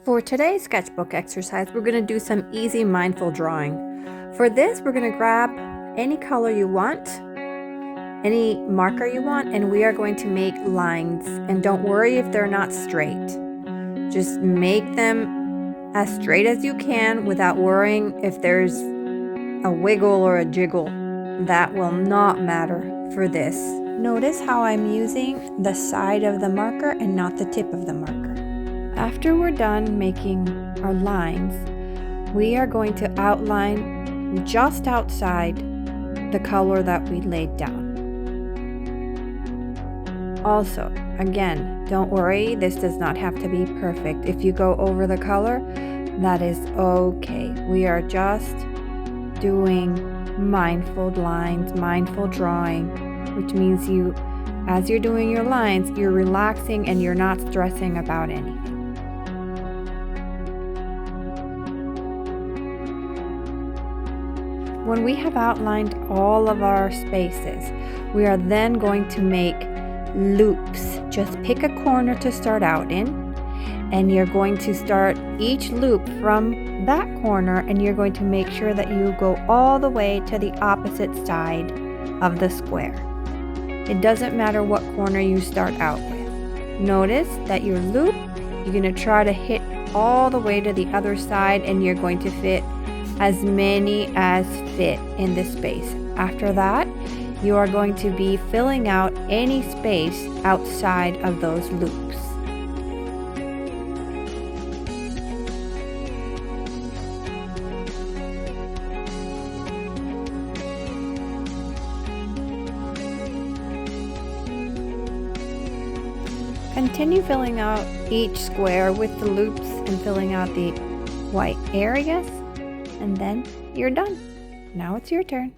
For today's sketchbook exercise, we're going to do some easy mindful drawing. For this, we're going to grab any color you want, any marker you want, and we are going to make lines. And don't worry if they're not straight. Just make them as straight as you can without worrying if there's a wiggle or a jiggle. That will not matter for this. Notice how I'm using the side of the marker and not the tip of the marker. After we're done making our lines, we are going to outline just outside the color that we laid down. Also, again, don't worry, this does not have to be perfect. If you go over the color, that is okay. We are just doing mindful lines, mindful drawing, which means as you're doing your lines, you're relaxing and you're not stressing about anything. When we have outlined all of our spaces, we are then going to make loops. Just pick a corner to start out in, and you're going to start each loop from that corner, and you're going to make sure that you go all the way to the opposite side of the square. It doesn't matter what corner you start out with. Notice that your loop, you're going to try to hit all the way to the other side, and you're going to fit as many as fit in this space. After that, you are going to be filling out any space outside of those loops. Continue filling out each square with the loops and filling out the white areas. And then you're done. Now it's your turn.